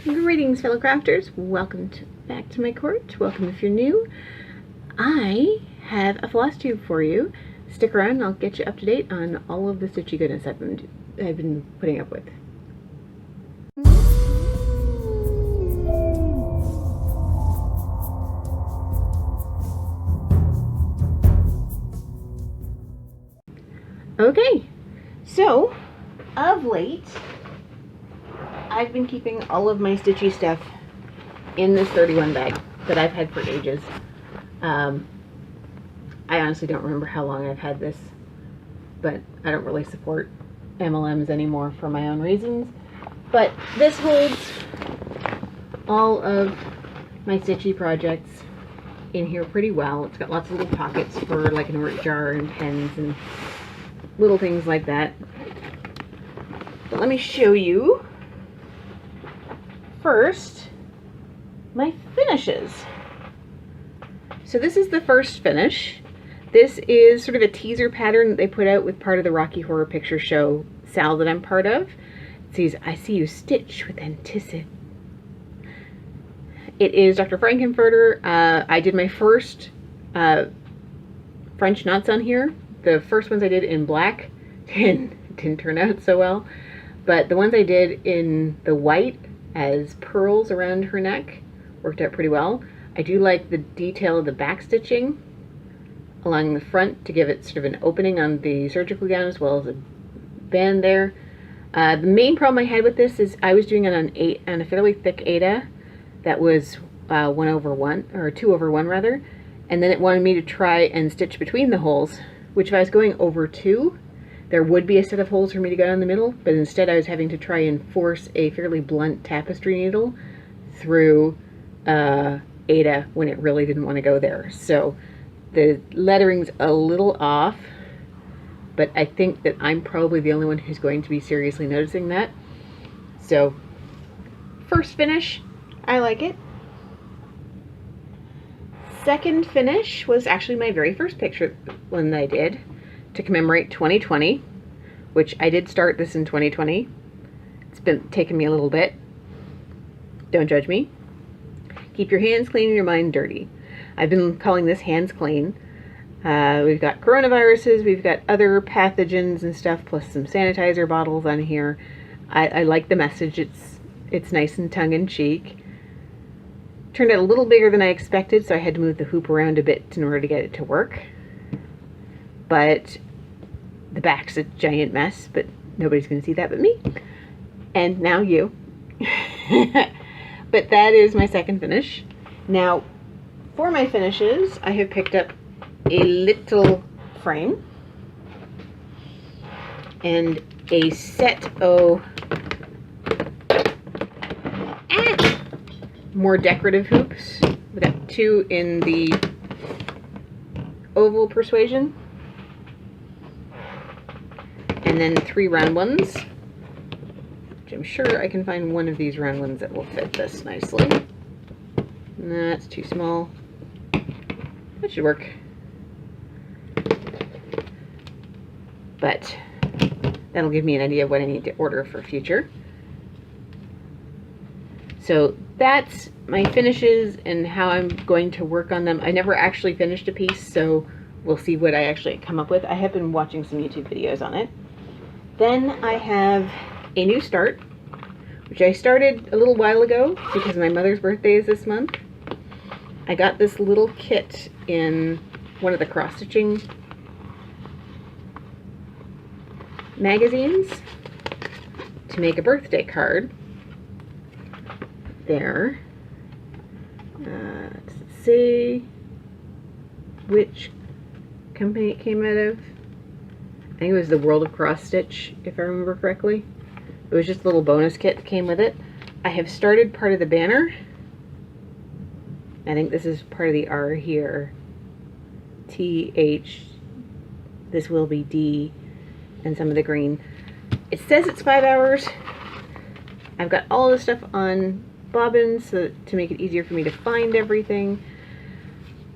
Greetings, fellow crafters. Welcome back to my court. Welcome if you're new. I have a floss tube for you. Stick around and I'll get you up to date on all of the stitchy goodness I've been putting up with. Okay, so of late I've been keeping all of my stitchy stuff in this 31 bag that I've had for ages. I honestly don't remember how long I've had this, but I don't really support MLMs anymore for my own reasons. But this holds all of my stitchy projects in here pretty well. It's got lots of little pockets for like an art jar and pens and little things like that. But let me show you first my finishes. So this is the first finish. This is sort of a teaser pattern that they put out with part of the Rocky Horror Picture Show sal that I'm part of. It says, "I see you stitch with anticipation." It is Dr. Frankenfurter. I did my first French knots on here. The first ones I did in black didn't turn out so well, but the ones I did in the white as pearls around her neck worked out pretty well. I do like the detail of the back stitching along the front to give it sort of an opening on the surgical gown as well as a band there. The main problem I had with this is I was doing it on a fairly thick Aida that was 1/1 or 2/1 rather, and then it wanted me to try and stitch between the holes, which if I was going over 2, there would be a set of holes for me to go down the middle, but instead I was having to try and force a fairly blunt tapestry needle through Aida when it really didn't want to go there. So the lettering's a little off, but I think that I'm probably the only one who's going to be seriously noticing that. So first finish, I like it. Second finish was actually my very first picture one that I did to commemorate 2020, which I did start this in 2020. It's been taking me a little bit. Don't judge me. Keep your hands clean and your mind dirty. I've been calling this hands clean. We've got coronaviruses, we've got other pathogens and stuff, plus some sanitizer bottles on here. I like the message. It's nice and tongue-in-cheek. Turned out a little bigger than I expected, so I had to move the hoop around a bit in order to get it to work. But the back's a giant mess, but nobody's going to see that but me. And now you. But that is my second finish. Now, for my finishes, I have picked up a little frame and a set of more decorative hoops. We've got 2 in the oval persuasion, and then 3 round ones, which I'm sure I can find one of these round ones that will fit this nicely. That's too small. That should work. But that'll give me an idea of what I need to order for future. So that's my finishes and how I'm going to work on them. I never actually finished a piece, so we'll see what I actually come up with. I have been watching some YouTube videos on it. Then I have a new start, which I started a little while ago because my mother's birthday is this month. I got this little kit in one of the cross-stitching magazines to make a birthday card. There. Does it say which company it came out of? I think it was the World of Cross Stitch, if I remember correctly. It was just a little bonus kit that came with it. I have started part of the banner. I think this is part of the R here. TH. This will be D. And some of the green. It says it's 5 hours. I've got all the stuff on bobbins to make it easier for me to find everything.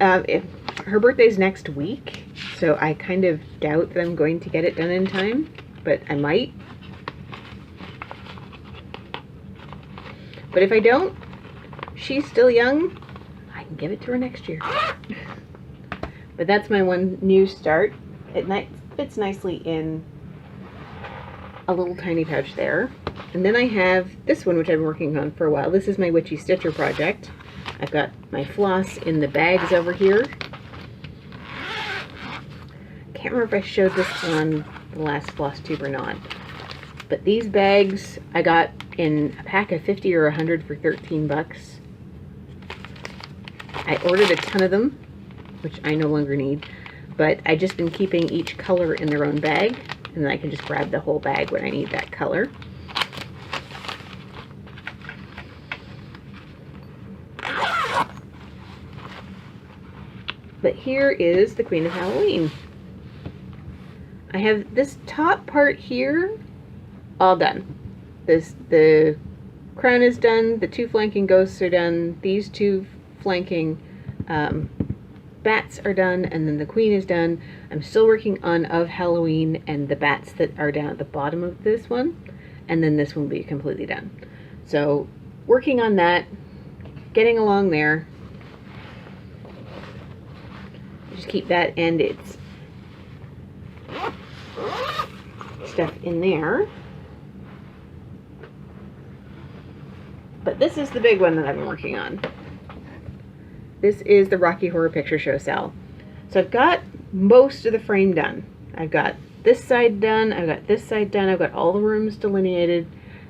Her birthday's next week, so I kind of doubt that I'm going to get it done in time, but I might. But if I don't, she's still young, I can give it to her next year. But that's my one new start. It fits nicely in a little tiny pouch there. And then I have this one, which I've been working on for a while. This is my Witchy Stitcher project. I've got my floss in the bags over here. Can't remember if I showed this on the last floss tube or not. But these bags I got in a pack of 50 or 100 for 13 bucks. I ordered a ton of them, which I no longer need, but I've just been keeping each color in their own bag, and then I can just grab the whole bag when I need that color. But here is the Queen of Halloween. I have this top part here all done. The crown is done, the two flanking ghosts are done, these two flanking bats are done, and then the queen is done. I'm still working on Of Halloween and the bats that are down at the bottom of this one, and then this one will be completely done. So working on that, getting along there. Just keep that and its stuff in there. But this is the big one that I've been working on. This is the Rocky Horror Picture Show cell. So I've got most of the frame done. I've got this side done, I've got this side done, I've got all the rooms delineated,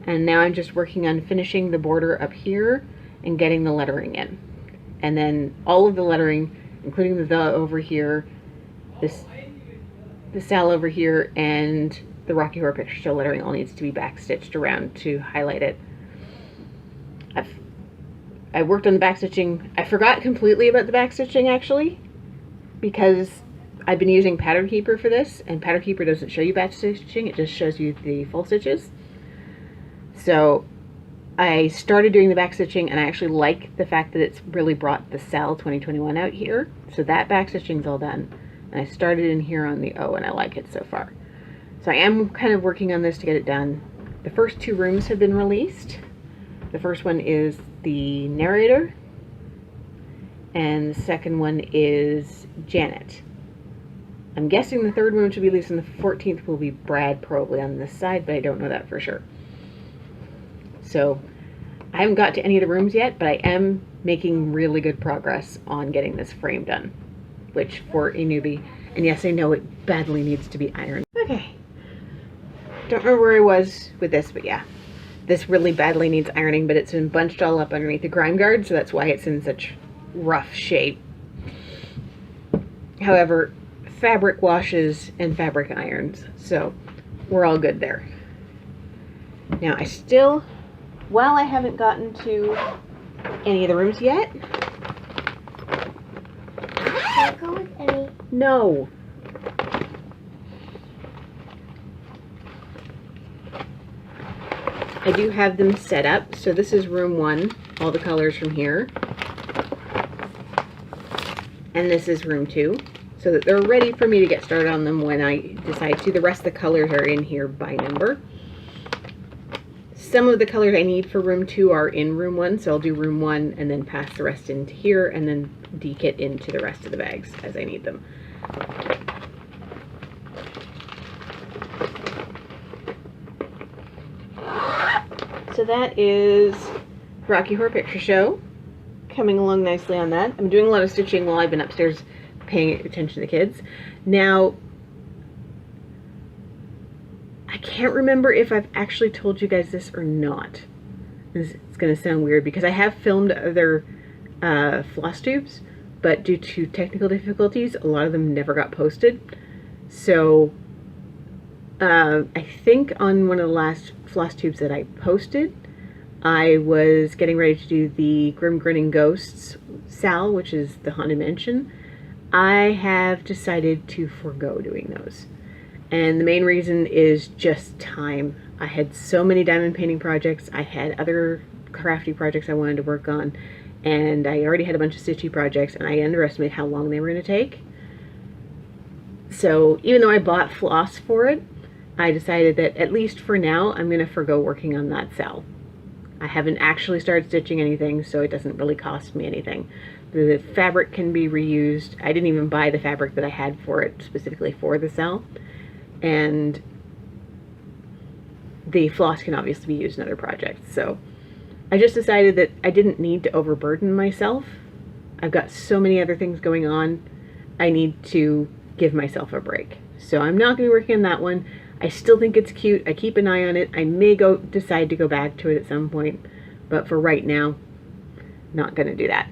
and now I'm just working on finishing the border up here and getting the lettering in. And then all of the lettering, including the over here, the cell over here, and the Rocky Horror Picture Show lettering all needs to be backstitched around to highlight it. I worked on the backstitching. I forgot completely about the backstitching actually, because I've been using Pattern Keeper for this, and Pattern Keeper doesn't show you backstitching, it just shows you the full stitches. So I started doing the backstitching, and I actually like the fact that it's really brought the cell 2021 out here. So that backstitching's all done. And I started in here on the O, and I like it so far. So I am kind of working on this to get it done. The first two rooms have been released. The first one is the narrator, and the second one is Janet. I'm guessing the third one, which will be released on the 14th, will be Brad, probably on this side, but I don't know that for sure. So I haven't got to any of the rooms yet, but I am making really good progress on getting this frame done, which for a newbie, and yes, I know it badly needs to be ironed. Okay, don't remember where I was with this, but yeah. This really badly needs ironing, but it's been bunched all up underneath the grime guard, so that's why it's in such rough shape. However, fabric washes and fabric irons, so we're all good there. Now I still, while I haven't gotten to any of the rooms yet. Can I go with any? No. I do have them set up. So this is room 1, all the colors from here. And this is room 2, so that they're ready for me to get started on them when I decide to. The rest of the colors are in here by number. Some of the colors I need for room 2 are in room 1, so I'll do room 1 and then pass the rest into here and then dekit into the rest of the bags as I need them. So that is Rocky Horror Picture Show. Coming along nicely on that. I'm doing a lot of stitching while I've been upstairs paying attention to the kids. Now, I can't remember if I've actually told you guys this or not. It's going to sound weird because I have filmed other floss tubes, but due to technical difficulties, a lot of them never got posted. So I think on one of the last floss tubes that I posted, I was getting ready to do the Grim Grinning Ghosts Sal, which is the Haunted Mansion. I have decided to forego doing those. And the main reason is just time. I had so many diamond painting projects, I had other crafty projects I wanted to work on, and I already had a bunch of stitchy projects, and I underestimated how long they were going to take. So even though I bought floss for it, I decided that at least for now, I'm going to forego working on that cell. I haven't actually started stitching anything, so it doesn't really cost me anything. The fabric can be reused. I didn't even buy the fabric that I had for it specifically for the cell. And the floss can obviously be used in other projects. So I just decided that I didn't need to overburden myself. I've got so many other things going on. I need to give myself a break. So I'm not going to be working on that one. I still think it's cute. I keep an eye on it. I may decide to go back to it at some point, but for right now, not going to do that.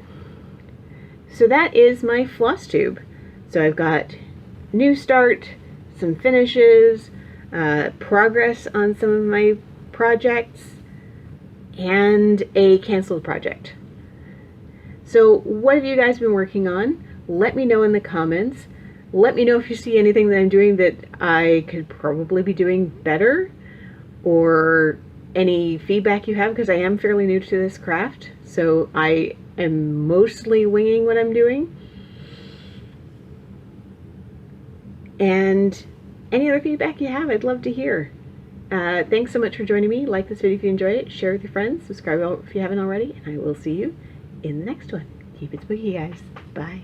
So that is my floss tube. So I've got new start, some finishes, progress on some of my projects, and a canceled project. So what have you guys been working on? Let me know in the comments. Let me know if you see anything that I'm doing that I could probably be doing better, or any feedback you have, because I am fairly new to this craft. So I am mostly winging what I'm doing. And any other feedback you have, I'd love to hear. Thanks so much for joining me. Like this video if you enjoyed it. Share with your friends. Subscribe if you haven't already. And I will see you in the next one. Keep it spooky, guys. Bye.